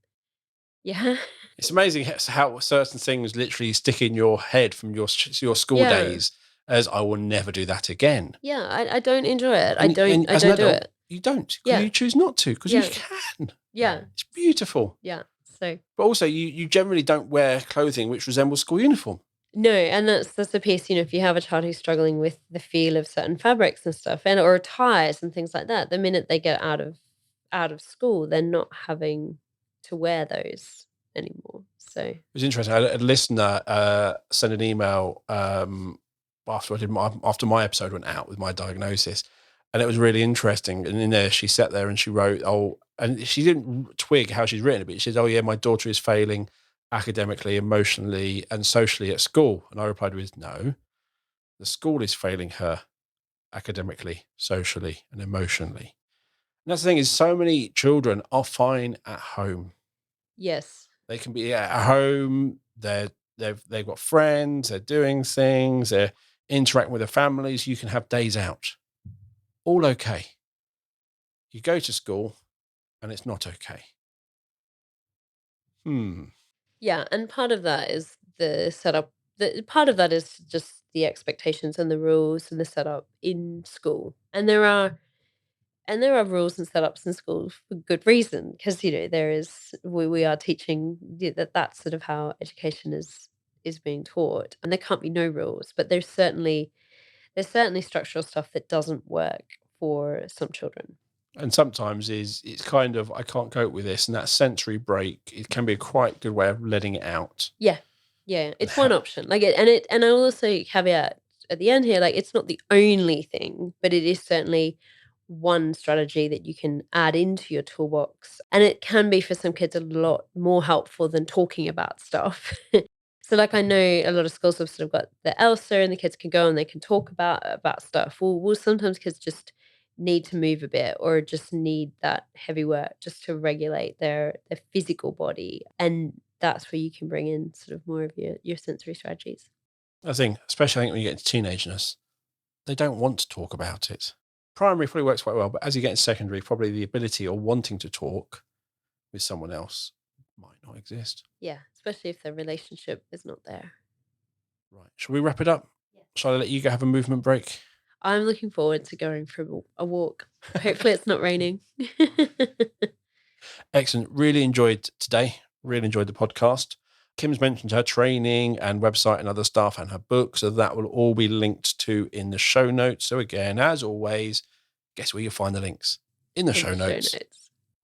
Yeah. It's amazing how certain things literally stick in your head from your school days, as I will never do that again. Yeah, I don't enjoy it. I And don't as an do adult, it. You don't, because Yeah. you choose not to, because Yeah. you can. Yeah. It's beautiful. Yeah. So But also, you generally don't wear clothing which resembles school uniform. no, and that's the piece, if you have a child who's struggling with the feel of certain fabrics and stuff, and or ties and things like that, the minute they get out of school, they're not having to wear those anymore. So It was interesting. I had a listener send an email after my episode went out with my diagnosis, and it was really interesting. And in there, she sat there and she wrote, and she didn't twig how she's written it, but she says, "Oh yeah, my daughter is failing academically, emotionally, and socially at school." And I replied with, "No, the school is failing her academically, socially, and emotionally." And that's the thing, is so many children are fine at home. yes. They can be at home. They've got friends. They're doing things. They're interacting with their families. You can have days out. All okay. You go to school, and it's not okay. Yeah, and part of that is the setup. Part of that is just the expectations and the rules and the setup in school. And there are rules and setups in school for good reason, because there is we are teaching that that's sort of how education is being taught, and there can't be no rules, but there's certainly structural stuff that doesn't work for some children. And sometimes it's kind of, I can't cope with this, and that sensory break, it can be a quite good way of letting it out. Yeah. Yeah, it's one option. And I'll also caveat at the end here, like, it's not the only thing, but it is certainly one strategy that you can add into your toolbox. And it can be for some kids a lot more helpful than talking about stuff. So like, I know a lot of schools have sort of got the ELSA, and the kids can go and they can talk about stuff. Well, sometimes kids just need to move a bit, or just need that heavy work just to regulate their physical body. And that's where you can bring in sort of more of your sensory strategies. I think, especially when you get into teenagers, they don't want to talk about it. Primary probably works quite well, but as you get into secondary, probably the ability or wanting to talk with someone else might not exist. Yeah, especially if the relationship is not there. Right. Shall we wrap it up? Yeah. Shall I let you go have a movement break? I'm looking forward to going for a walk. Hopefully it's not raining. Excellent. Really enjoyed today. Really enjoyed the podcast. Kim's mentioned her training and website and other stuff and her book, so that will all be linked to in the show notes. So again, as always, guess where you'll find the links? In the show notes,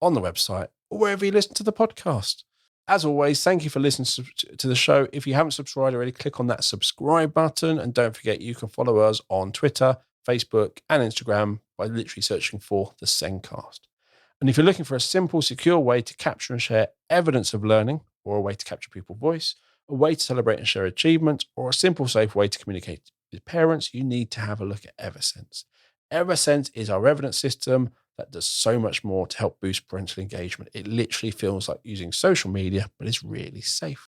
on the website, or wherever you listen to the podcast. As always, thank you for listening to the show. If you haven't subscribed already, click on that subscribe button. And don't forget, you can follow us on Twitter, Facebook, and Instagram by literally searching for the Zencast. And if you're looking for a simple, secure way to capture and share evidence of learning, or a way to capture people's voice, a way to celebrate and share achievement, or a simple, safe way to communicate with parents, you need to have a look at Eversense. Eversense is our evidence system that does so much more to help boost parental engagement. It literally feels like using social media, but it's really safe.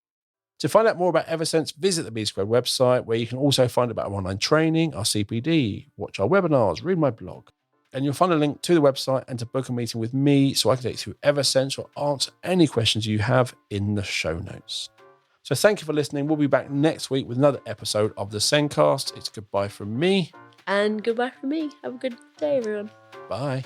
To find out more about Eversense, visit the B Squared website, where you can also find about our online training, our CPD, watch our webinars, read my blog. And you'll find a link to the website and to book a meeting with me so I can take you through Eversense or answer any questions you have in the show notes. So thank you for listening. We'll be back next week with another episode of the Zencast. It's goodbye from me. And goodbye from me. Have a good day, everyone. Bye.